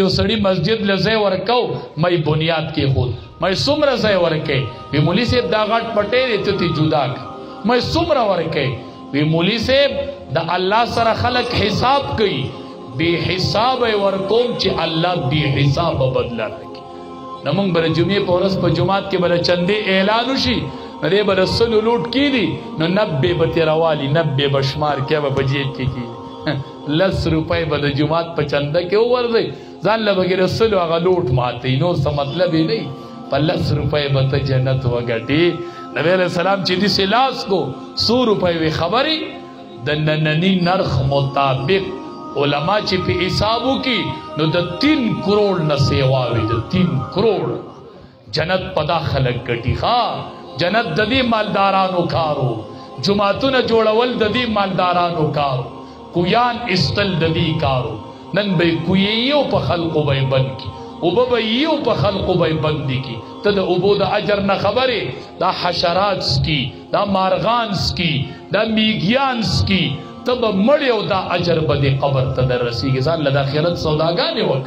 یو سړی مسجد لزه ورکو مې بنیاد کې خود مې څومره ځای ورکې وی مولوی صاحب دا غټ پټې ته تی جدا مې څومره ورکې وی مولوی صاحب د الله سره خلق حساب کوي بے حساب ورکوم چې الله بے حساب بدل راکړي نمونږ بر جمعې په ورځ په جمعات کې بل چندې اعلان وشي دې بر رسول لوټ کیدی نو 90 به تیروالي 90 بشمار کې به بجیب کې کی 10 روپے به د جمعات په چنده کې ورځي ځان له بغیر رسول هغه لوټ ماته نور څه مطلب یې نه په 10 روپے به ته جنت وګټي نبی علیہ السلام چې دې سلاس کو 100 روپے وی خبري د نننی نرخ مطابق علماء چې په حسابو کې نو د 3 کروڑ نه سیوا وي د 3 کروڑ جنت پدا خلق ګټي ها جنت د دې مالدارانو کارو جمعتون جوړول د دې مالدارانو کارو کویان استل د دې کارو نن به کویو په خلقو به بند کی او به یو په خلقو به بند کی ته د اوبو د اجر نه خبره دا حشرات کی دا مارغان کی دا میګیان کی تب مړیو دا اجر به د قبر ته درسیږي ځان له آخرت سوداګانې وک